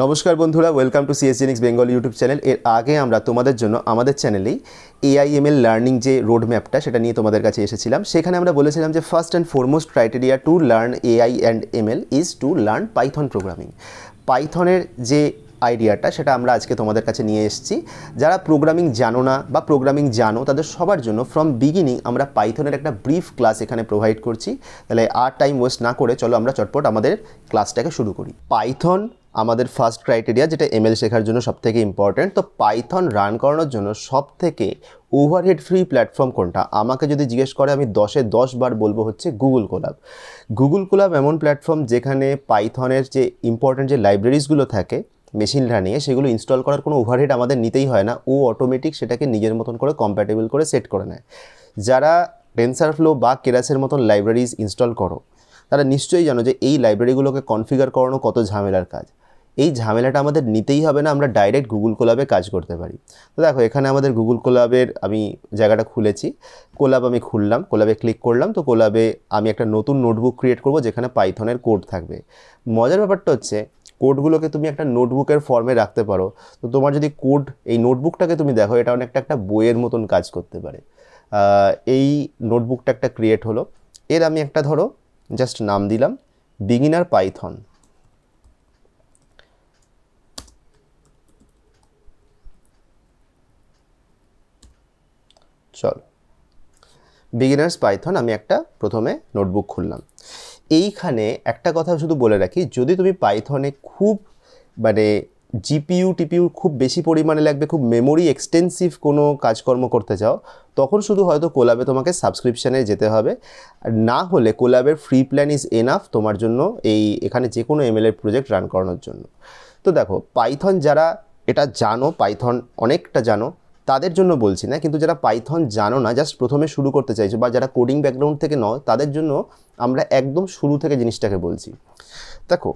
নমস্কার বন্ধুরা, welcome to CSGenics Bengal YouTube channel. এর আগে আমরা তোমাদের জন্য আমাদের চ্যানেলেই এআইএমএল লার্নিং যে রোড ম্যাপটা সেটা নিয়ে তোমাদের কাছে এসেছিলাম। সেখানে আমরা বলেছিলাম যে first and foremost criteria to learn AI and ML is to learn Python programming. পাইথনের যে আইডিয়াটা সেটা আমরা আজকে তোমাদের কাছে নিয়ে এসেছি। যারা প্রোগ্রামিং জানো না বা প্রোগ্রামিং জানো তাদের সবার জন্য ফ্রম বিগিনিং আমরা পাইথনের একটা ব্রিফ ক্লাস এখানে প্রোভাইড করছি। তাহলে আর টাইম ওয়েস্ট না করে চলো আমরা চটপট আমাদের ক্লাসটাকে শুরু করি। পাইথন আমাদের ফার্স্ট ক্রাইটেরিয়া, যেটা এমএল শেখার জন্য সবথেকে ইম্পর্ট্যান্ট। তো পাইথন রান করানোর জন্য সবথেকে ওভারহেড ফ্রি প্ল্যাটফর্ম কোনটা আমাকে যদি জিজ্ঞেস করে আমি 10-এ 10 বার বলবো হচ্ছে গুগল কোলাব। গুগল কোলাব এমন প্ল্যাটফর্ম যেখানে পাইথনের যে ইম্পর্ট্যান্ট যে লাইব্রেরিজগুলো থাকে মেশিন লার্নিংয়ে সেগুলো ইনস্টল করার কোনো ওভারহেড আমাদের নিতেই হয় না। ও অটোমেটিক সেটাকে নিজের মতন করে কম্প্যাটেবল করে সেট করে নেয়। যারা টেনসারফ্লো বা কেরাসের মতন লাইব্রেরিজ ইনস্টল করো তারা নিশ্চয়ই জানো যে এই লাইব্রেরিগুলোকে কনফিগার করানো কত ঝামেলার কাজ। এই ঝামেলাটা আমাদের নিতেই হবে না, আমরা ডাইরেক্ট গুগল কোলাবে কাজ করতে পারি। তো দেখো এখানে আমাদের গুগল কোলাবের আমি জায়গাটা খুলেছি। কোলাব আমি খুললাম, কোলাবে ক্লিক করলাম। তো কোলাবে আমি একটা নতুন নোটবুক ক্রিয়েট করব যেখানে পাইথনের কোড থাকবে। মজার ব্যাপারটা হচ্ছে কোডগুলোকে তুমি একটা নোটবুকের ফর্মে রাখতে পারো। তো তোমার যদি কোড এই নোটবুকটাকে তুমি দেখো, এটা অনেকটা একটা বইয়ের মতন কাজ করতে পারে। এই নোটবুকটা একটা ক্রিয়েট হলো। এর আমি একটা ধরো জাস্ট নাম দিলাম বিগিনার পাইথন। চলো বিগিনার্স পাইথন আমি একটা প্রথমে নোটবুক খুললাম। এইখানে একটা কথা শুধু বলে রাখি, যদি তুমি পাইথনে খুব জিপিইউ খুব বেশি পরিমাণে লাগবে, খুব মেমোরি এক্সটেন্সিভ কোনো কাজকর্ম করতে চাও, তখন শুধু হয়তো কোলাবে তোমাকে সাবস্ক্রিপশানে যেতে হবে। আর না হলে কোলাবের ফ্রি প্ল্যান ইজ এনাফ তোমার জন্য এখানে যে কোনো এমএলএর প্রজেক্ট রান করানোর জন্য। তো দেখো পাইথন যারা এটা জানো, পাইথন অনেকটা জানো তাদের জন্য বলছি না, কিন্তু যারা পাইথন জানো না, জাস্ট প্রথমে শুরু করতে চাইছো বা যারা কোডিং ব্যাকগ্রাউন্ড থেকে নয়, তাদের জন্য আমরা একদম শুরু থেকে জিনিসটাকে বলছি। দেখো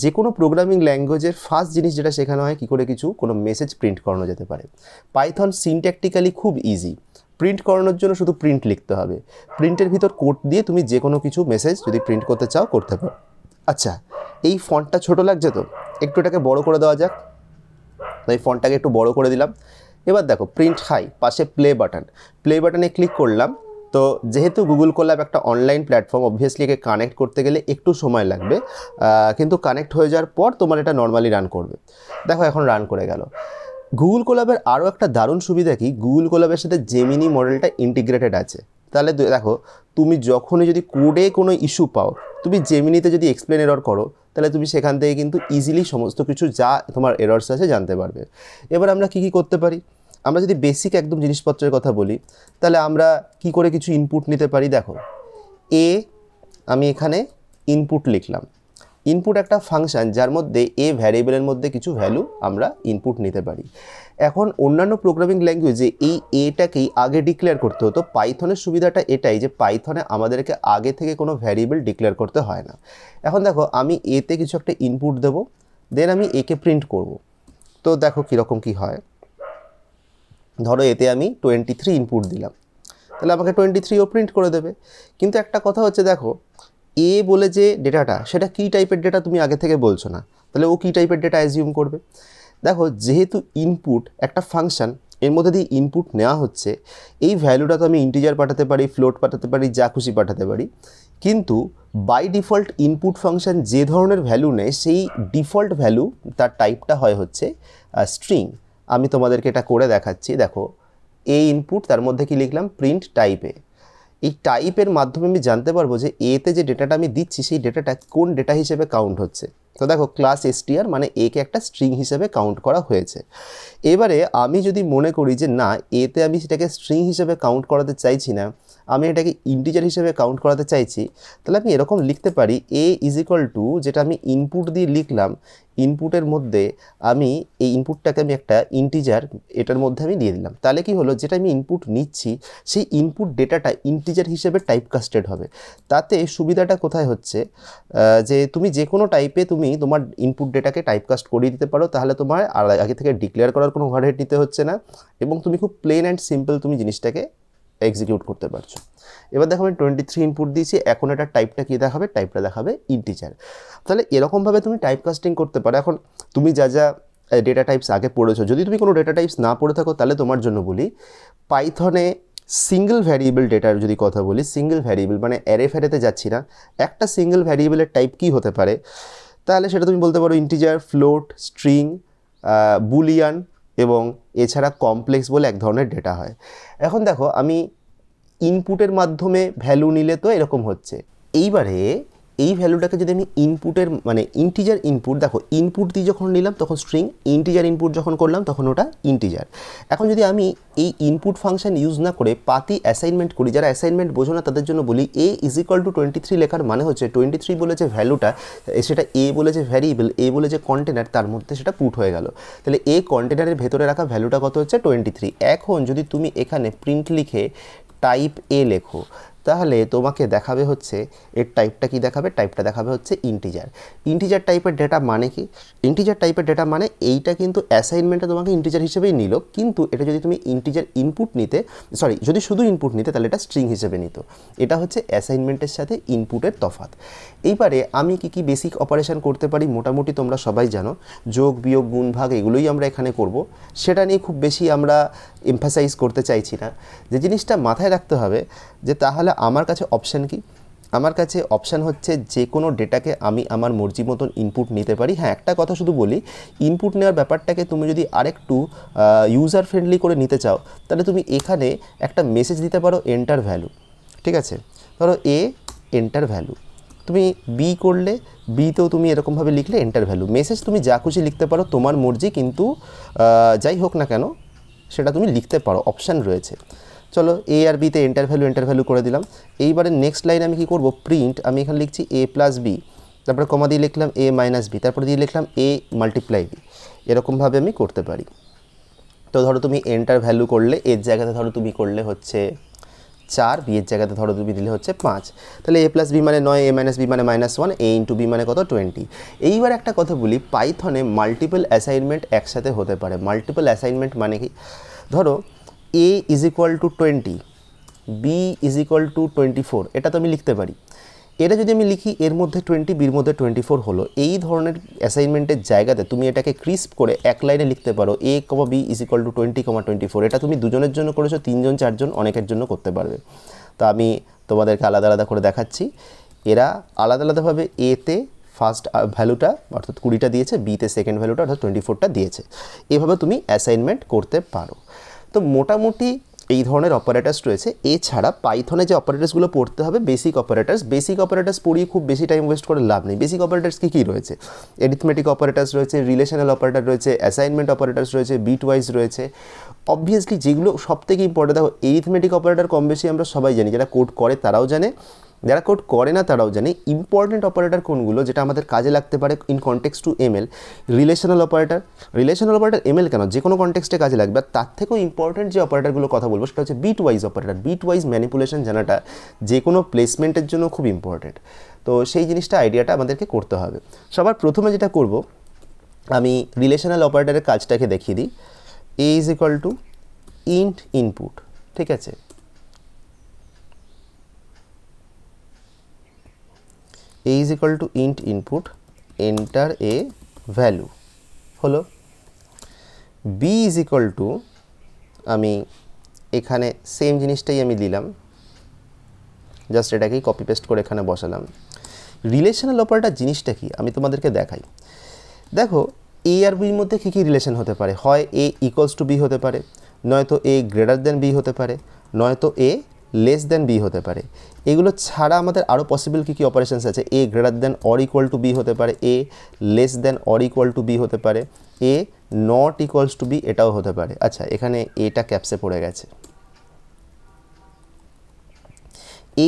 যে কোনো প্রোগ্রামিং ল্যাঙ্গুয়েজের ফার্স্ট জিনিস যেটা শেখানো হয় কী করে কোনো মেসেজ প্রিন্ট করানো যেতে পারে। পাইথন সিনট্যাকটিক্যালি খুব ইজি। প্রিন্ট করানোর জন্য শুধু প্রিন্ট লিখতে হবে। প্রিন্টের ভিতর কোড দিয়ে তুমি যে কোনো কিছু মেসেজ যদি প্রিন্ট করতে চাও করতে পারো। আচ্ছা, এই ফন্টটা ছোটো লাগছে, তো একটু এটাকে বড় করে দেওয়া যাক। তো এই ফন্টটাকে একটু বড় করে দিলাম। এবার দেখো প্রিন্ট হাই, পাশে প্লে বাটনে ক্লিক করলাম। তো যেহেতু গুগল কোলাব একটা অনলাইন প্ল্যাটফর্ম, অবভিয়াসলি একে কানেক্ট করতে গেলে একটু সময় লাগবে, কিন্তু কানেক্ট হয়ে যাওয়ার পর তোমার এটা নর্মালি রান করবে। দেখো এখন রান করে গেল। গুগল কোলাবের আরও একটা দারুণ সুবিধা কি, গুগল কোলাবের সাথে জেমিনি মডেলটা ইন্টিগ্রেটেড আছে। তাহলে দেখো তুমি যখনই যদি কোডে কোনো ইস্যু পাও, তুমি জেমিনিতে যদি এক্সপ্লেন এরর করো, তাহলে তুমি সেখান থেকে কিন্তু ইজিলি সমস্ত কিছু যা তোমার এরর্স আছে জানতে পারবে। এবার আমরা কি করতে পারি, আমরা যদি বেসিক একদম জিনিসপত্রের কথা বলি, তাহলে আমরা কি করে কিছু ইনপুট নিতে পারি। দেখো আমি এখানে ইনপুট লিখলাম। ইনপুট একটা ফাংশন যার মধ্যে ভ্যারিয়েবলের মধ্যে কিছু ভ্যালু আমরা ইনপুট নিতে পারি। এখন অন্যান্য প্রোগ্রামিং ল্যাঙ্গুয়েজে এই এটাকেই আগে ডিক্লেয়ার করতে হতো। পাইথনের সুবিধাটা এটাই যে পাইথনে আমাদেরকে আগে থেকে কোনো ভ্যারিয়েবল ডিক্লেয়ার করতে হয় না। এখন দেখো আমি এতে কিছু একটা ইনপুট দেবো, দেন আমি একে প্রিন্ট করব। তো দেখো কীরকম কী হয়। ধরো এতে আমি 23 ইনপুট দিলাম, তাহলে আমাকে 23ও প্রিন্ট করে দেবে। কিন্তু একটা কথা হচ্ছে, দেখো বলে যে ডেটাটা সেটা কী টাইপের ডেটা তুমি আগে থেকে বলছো না, তাহলে ও কী টাইপের ডেটা অ্যাজিউম করবে। দেখো যেহেতু ইনপুট একটা ফাংশন, এর মধ্যে দিয়ে ইনপুট নেওয়া হচ্ছে, এই ভ্যালুটা তো আমি ইন্টিজার পাঠাতে পারি, ফ্লোট পাঠাতে পারি, যা খুশি পাঠাতে পারি। কিন্তু বাই ডিফল্ট ইনপুট ফাংশন যে ধরনের ভ্যালু নেয় সেই ডিফল্ট ভ্যালু তার টাইপটা হচ্ছে স্ট্রিং। আমি তোমাদেরকে এটা করে দেখাচ্ছি। দেখো ইনপুট, তার মধ্যে কি লিখলাম, প্রিন্ট টাইপে। এই টাইপের মাধ্যমে আমি জানতে পারবো যে এতে যে ডেটাটা আমি দিচ্ছি সেই ডেটাটা কোন ডেটা হিসেবে কাউন্ট হচ্ছে। তো দেখো ক্লাস str মানে একে একটা স্ট্রিং হিসেবে কাউন্ট করা হয়েছে। এবারে আমি যদি মনে করি যে না, এতে আমি সেটাকে স্ট্রিং হিসেবে কাউন্ট করাতে চাইছি না, আমি এটাকে ইন্টিজার হিসেবে কাউন্ট করাতে চাইছি, তাহলে আমি এরকম লিখতে পারি যেটা আমি ইনপুট দিয়ে লিখলাম, ইনপুটের মধ্যে আমি এই ইনপুটটাকে আমি একটা ইন্টিজার এটার মধ্যে আমি দিয়ে দিলাম। তাহলে কি হলো, যেটা আমি ইনপুট নিচ্ছি সেই ইনপুট ডেটাটা ইন্টিজার হিসেবে টাইপকাস্টেড হবে। তাতে সুবিধাটা কোথায় হচ্ছে, যে তুমি যে কোনো টাইপে তুমি তোমার ইনপুট ডেটাকে টাইপকাস্ট করিয়ে দিতে পারো। তাহলে তোমার আগে থেকে ডিক্লেয়ার করার কোনো ওভারহেড নিতে হচ্ছে না, এবং তুমি খুব প্লেন অ্যান্ড সিম্পল তুমি জিনিসটাকে এক্সিকিউট করতে পারছো। এবার দেখো আমি 23 ইনপুট দিয়েছি, এখন এটার টাইপটা কী দেখাবে, টাইপটা দেখাবে ইন্টিজার। তাহলে এরকমভাবে তুমি টাইপ কাস্টিং করতে পারো। এখন তুমি যা যা ডেটা টাইপস আগে পড়েছো, যদি তুমি কোনো ডেটা টাইপস না পড়ে থাকো তাহলে তোমার জন্য বলি, পাইথনে সিঙ্গেল ভ্যারিয়েবল ডেটার যদি কথা বলি, সিঙ্গেল ভ্যারিয়েবল মানে অ্যারে ফ্যারেতে যাচ্ছি না, একটা সিঙ্গেল ভ্যারিয়েবলের টাইপ কী হতে পারে, তাহলে সেটা তুমি বলতে পারো ইন্টিজার, ফ্লোট, স্ট্রিং, বুলিয়ান এবং এছাড়া কমপ্লেক্স বলে এক ধরনের ডেটা হয়। এখন দেখো আমি ইনপুটের মাধ্যমে ভ্যালু নিলে তো এরকম হচ্ছে, এইবারে এই ভ্যালুটাকে যদি আমি ইনপুটের মানে ইন্টিজার ইনপুট, দেখো ইনপুট দিয়ে যখন নিলাম তখন স্ট্রিং, ইন্টিজার ইনপুট যখন করলাম তখন ওটা ইন্টিজার। এখন যদি আমি এই ইনপুট ফাংশন ইউজ না করে পাতি অ্যাসাইনমেন্ট করি, যারা অ্যাসাইনমেন্ট বোঝো না তাদের জন্য বলি, এ ইজ ইকুয়াল টু 23 লেখার মানে হচ্ছে 23 বলে যে ভ্যালুটা, সেটা এ বলে যে ভ্যারিয়েবল, এ বলে যে কন্টেনার, তার মধ্যে সেটা পুট হয়ে গেল। তাহলে এ কন্টেনারের ভেতরে রাখা ভ্যালুটা কত হচ্ছে 23। এখন যদি তুমি এখানে প্রিন্ট লিখে টাইপ এ লেখো, তাহলে তোমাকে দেখাবে হচ্ছে এর টাইপটা কি দেখাবে, টাইপটা দেখাবে হচ্ছে ইন্টিজার। ইন্টিজার টাইপের ডেটা মানে কি, ইন্টিজার টাইপের ডেটা মানে এইটা কিন্তু অ্যাসাইনমেন্টে তোমাকে ইন্টিজার হিসেবেই নিল, কিন্তু এটা যদি তুমি ইন্টিজার ইনপুট নিতে, সরি যদি শুধু ইনপুট নিতে তাহলে এটা স্ট্রিং হিসেবে নিত। এটা হচ্ছে অ্যাসাইনমেন্টের সাথে ইনপুটের তফাৎ। এইবারে আমি কি কি বেসিক অপারেশন করতে পারি মোটামুটি তোমরা সবাই জানো, যোগ বিয়োগ গুণ ভাগ এগুলোই আমরা এখানে করব, সেটা নিয়ে খুব বেশি আমরা এমফাসাইজ করতে চাইছি না। যে জিনিসটা মাথায় রাখতে হবে যে তাহলে আমার কাছে অপশান কি, আমার কাছে অপশান হচ্ছে যে কোনো ডেটাকে আমি আমার মর্জি মতন ইনপুট নিতে পারি। হ্যাঁ, একটা কথা শুধু বলি, ইনপুট নেওয়ার ব্যাপারটাকে তুমি যদি আরেকটু ইউজার ফ্রেন্ডলি করে নিতে চাও, তাহলে তুমি এখানে একটা মেসেজ দিতে পারো এন্টার ভ্যালু, ঠিক আছে। ধরো এ এন্টার ভ্যালু, তুমি বি করলে বিতেও তুমি এরকমভাবে লিখলে এন্টার ভ্যালু। মেসেজ তুমি যা খুশি লিখতে পারো, তোমার মর্জি, কিন্তু যাই হোক না কেন সেটা তুমি লিখতে পারো, অপশান রয়েছে। চলো এ আর বিতে এন্টার ভ্যালু করে দিলাম। এইবারে নেক্সট লাইন আমি কি করব, প্রিন্ট, আমি এখানে লিখছি এ প্লাস বি, তারপরে কমা দিয়ে লিখলাম এ মাইনাস বি, তারপরে দিয়ে লিখলাম এ মাল্টিপ্লাই বি। এরকমভাবে আমি করতে পারি। তো ধরো তুমি এন্টার ভ্যালু করলে, এর জায়গাতে ধরো তুমি করলে হচ্ছে 4, বি এর জায়গাতে ধরো তুমি দিলে হচ্ছে 5, তাহলে এ প্লাস বি মানে 9, এ মাইনাস বি মানে -1, এ ইন্টু বি মানে কত 20। এইবার একটা কথা বলি, পাইথনে মাল্টিপল অ্যাসাইনমেন্ট একসাথে হতে পারে। মাল্টিপল অ্যাসাইনমেন্ট মানে কি, ধরো a is equal to 20, B is equal to 24, এটা তো আমি লিখতে পারি। এটা যদি আমি লিখি এর মধ্যে 20, বির মধ্যে 24 হলো, এই ধরনের অ্যাসাইনমেন্টের জায়গাতে তুমি এটাকে ক্রিস্প করে এক লাইনে লিখতে পারো a, b is equal to 20, 24। এটা তুমি দুজনের জন্য করেছো, 3 জন 4 জন অনেকের জন্য করতে পারবে। তো আমি তোমাদেরকে আলাদা আলাদা করে দেখাচ্ছি। এরা আলাদা আলাদাভাবে এতে ফার্স্ট ভ্যালুটা অর্থাৎ 20টা দিয়েছে, বিতে সেকেন্ড ভ্যালুটা অর্থাৎ 24টা দিয়েছে। এভাবে তুমি অ্যাসাইনমেন্ট করতে পারো। তো মোটামুটি এই ধরনের অপারেটার্স রয়েছে। এছাড়া পাইথনে যে অপারেটার্সগুলো পড়তে হবে বেসিক অপারেটার্স পড়িয়ে খুব বেশি টাইম ওয়েস্ট করে লাভ নেই। বেসিক অপারেটার্স কী রয়েছে, এরিথমেটিক অপারেটার্স রয়েছে, রিলেশনাল অপারেটার রয়েছে, অ্যাসাইনমেন্ট অপারেটার্স রয়েছে, বিট ওয়াইজ রয়েছে। অবভিয়াসলি যেগুলো সবথেকে ইম্পর্টেন্ট, দেখো এরিথমেটিক অপারেটার কম বেশি আমরা সবাই জানি, যারা কোড করে তারাও জানে, যারা কোড করে না তারাও জানে। ইম্পর্টেন্ট অপারেটার কোনগুলো যেটা আমাদের কাজে লাগতে পারে in context to ML, relational operator ML কেন যে কোনো কনটেক্সটে কাজে লাগবে। আর তার থেকেও ইম্পর্টেন্ট যে অপারেটারগুলো কথা বলবো সেটা হচ্ছে bitwise operator. Bitwise manipulation জানাটা যে কোনো প্লেসমেন্টের জন্য খুব ইম্পর্টেন্ট। তো সেই জিনিসটা আইডিয়াটা আমাদেরকে করতে হবে। সবার প্রথমে যেটা করব, আমি রিলেশনাল অপারেটারের কাজটাকে দেখিয়ে দিই। A is equal to int input, ঠিক আছে। a is equal to int input, enter a value হলো। b is equal to, আমি এখানে সেম জিনিসটাই আমি দিলাম, জাস্ট এটাকেই কপি পেস্ট করে এখানে বসালাম। রিলেশনাল অপারেটর জিনিসটা কি আমি তোমাদেরকে দেখাই। দেখো a আর b এর মধ্যে কী কী রিলেশন হতে পারে, হয় a ইকুয়ালস টু b হতে পারে, নয়তো a গ্রেটার দেন b হতে পারে, নয়তো a লেস দেন বি হতে পারে। এগুলো ছাড়া আমাদের আরও পসিবল কী কী অপারেশনস আছে, A greater than or equal to B হতে পারে, A less than or equal to B হতে পারে, A not equals to B এটাও হতে পারে। আচ্ছা, এখানে এটা ক্যাপসে পড়ে গেছে।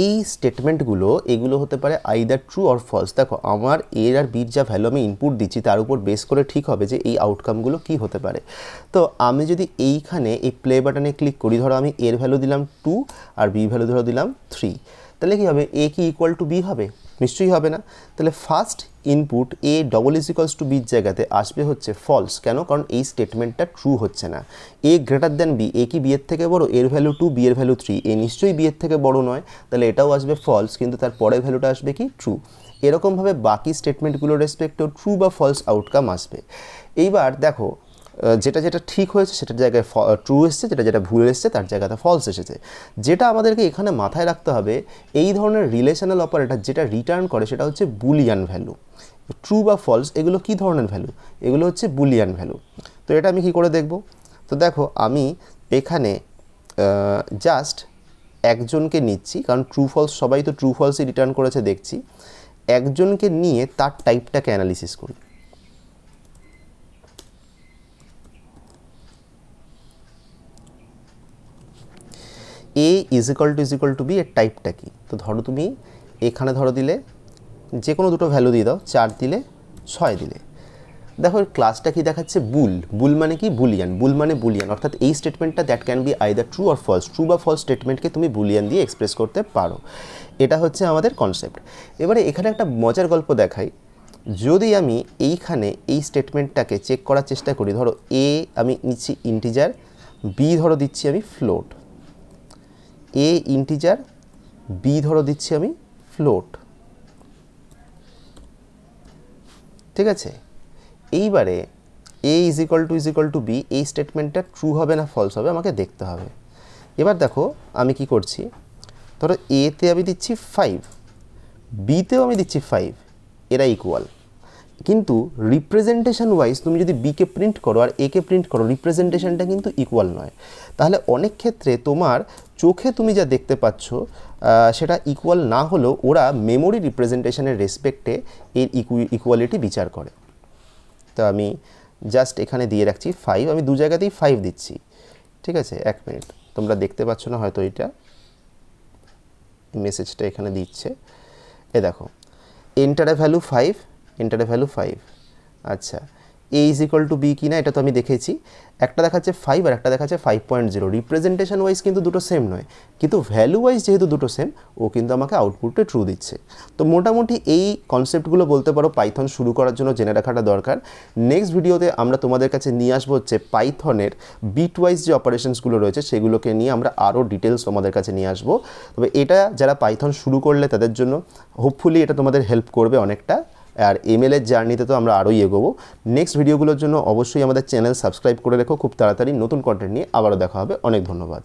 এই স্টেটমেন্টগুলো এগুলো হতে পারে আইদার ট্রু অর ফলস। দেখো আমার এর আর বির যা ভ্যালু আমি ইনপুট দিচ্ছি তার উপর বেস করে ঠিক হবে যে এই আউটকামগুলো কি হতে পারে। তো আমি যদি এইখানে এই প্লে বাটনে ক্লিক করি, ধরো আমি এর ভ্যালু দিলাম 2 আর বি ভ্যালু ধরো দিলাম 3, তাহলে কি হবে, এ কি ইকুয়াল টু বি হবে? নিশ্চয়ই হবে না। তাহলে first input A double is equals to বির জায়গাতে আসবে হচ্ছে ফলস। কেন? কারণ এই স্টেটমেন্টটা ট্রু হচ্ছে না। এ গ্রেটার দ্যান বি, এ কি বি এর থেকে বড়? এর ভ্যালু 2, বি এর ভ্যালু 3, এ নিশ্চয়ই বি এর থেকে বড় নয়, তাহলে এটাও আসবে ফলস, কিন্তু তার পরের ভ্যালুটা আসবে কি? ট্রু। এরকমভাবে বাকি স্টেটমেন্টগুলোর রেসপেক্টেও ট্রু বা ফলস আউটকাম আসবে। এইবার দেখো যেটা যেটা ঠিক হয়েছে সেটার জায়গায় ট্রু এসছে, যেটা যেটা ভুল এসছে তার জায়গাতে ফলস এসেছে। যেটা আমাদেরকে এখানে মাথায় রাখতে হবে, এই ধরনের রিলেশনাল অপারেটর যেটা রিটার্ন করে সেটা হচ্ছে বুলিয়ান ভ্যালু। ট্রু বা ফলস এগুলো কী ধরনের ভ্যালু? এগুলো হচ্ছে বুলিয়ান ভ্যালু। তো এটা আমি কি করে দেখব? তো দেখো আমি এখানে জাস্ট একজনকে নিচ্ছি, কারণ ট্রু ফলস সবাই তো ট্রু ফলসই রিটার্ন করেছে দেখছি। একজনকে নিয়ে তার টাইপটাকে অ্যানালিসিস করি। এ ইজ ইকুয়াল টু বি এর টাইপটা কি? তো ধরো তুমি এখানে ধরো দিলে যে কোনো দুটো ভ্যালু দিয়ে দাও, 4 দিলে 6 দিলে। দেখো ক্লাসটা কি দেখাচ্ছে? বুল। বুল মানে কি? বুলিয়ান। বুল মানে বুলিয়ান, অর্থাৎ এই স্টেটমেন্টটা that can be either true or false. True বা ফলস স্টেটমেন্টকে তুমি বুলিয়ান দিয়ে এক্সপ্রেস করতে পারো। এটা হচ্ছে আমাদের কনসেপ্ট। এবারে এখানে একটা মজার গল্প দেখাই। যদি আমি এইখানে এই স্টেটমেন্টটাকে চেক করার চেষ্টা করি, ধরো এ আমি নিচ্ছি ইন্টিজার, বি ধরো দিচ্ছি আমি ফ্লোট। এ ইন্টিজার, বি ধরো দিচ্ছি আমি ফ্লোট, ঠিক আছে? এইবারে এ ইজ ইকুয়াল টু বি এই স্টেটমেন্টটা ট্রু হবে না ফলস হবে আমাকে দেখতে হবে। এবার দেখো আমি কি করছি, ধরো এতে আমি দিচ্ছি 5, বিতেও আমি দিচ্ছি 5, এরা ইকুয়াল, কিন্তু রিপ্রেজেন্টেশন ওয়াইজ তুমি যদি বিকে প্রিন্ট করো আর একে প্রিন্ট করো, রিপ্রেজেন্টেশনটা কিন্তু ইকুয়াল নয়। তাহলে অনেক ক্ষেত্রে তোমার চোখে তুমি যা দেখতে পাচ্ছ সেটা ইকুয়াল না হলেও ওরা মেমোরি রিপ্রেজেন্টেশনের রেসপেক্টে এর ইকুয়ালিটি বিচার করে। তো আমি জাস্ট এখানে দিয়ে রাখছি 5, আমি দু জায়গাতেই 5 দিচ্ছি, ঠিক আছে? 1 মিনিট, তোমরা দেখতে পাচ্ছ না হয়তো, এটা মেসেজটা এখানে দিচ্ছে, এ দেখো এন্টারে ভ্যালু 5, এন্টারে ভ্যালু 5। আচ্ছা, এ ইজ ইকুয়াল টু বি কিনা এটা তো আমি দেখেছি, একটা দেখাচ্ছে 5 আর একটা দেখাচ্ছে 5.0। রিপ্রেজেন্টেশন ওয়াইজ কিন্তু দুটো সেম নয়, কিন্তু ভ্যালু ওয়াইজ যেহেতু দুটো সেম, ও কিন্তু আমাকে আউটপুটে ট্রু দিচ্ছে। তো মোটামুটি এই কনসেপ্টগুলো বলতে পারো পাইথন শুরু করার জন্য জেনে রাখাটা দরকার। নেক্সট ভিডিওতে আমরা তোমাদের কাছে নিয়ে আসবো হচ্ছে পাইথনের বিট ওয়াইজ যে অপারেশনসগুলো রয়েছে সেগুলোকে নিয়ে আমরা আরও ডিটেলস তোমাদের কাছে নিয়ে আসবো। তবে এটা যারা পাইথন শুরু করলে তাদের জন্য হোপফুলি এটা তোমাদের হেল্প করবে অনেকটা। আর এমএলের জার্নিতে তো আমরা আরোই এগোবো। নেক্সট ভিডিওগুলোর জন্য অবশ্যই আমাদের চ্যানেল সাবস্ক্রাইব করে রেখো। খুব তাড়াতাড়ি নতুন কন্টেন্ট নিয়ে আবারও দেখা হবে। অনেক ধন্যবাদ।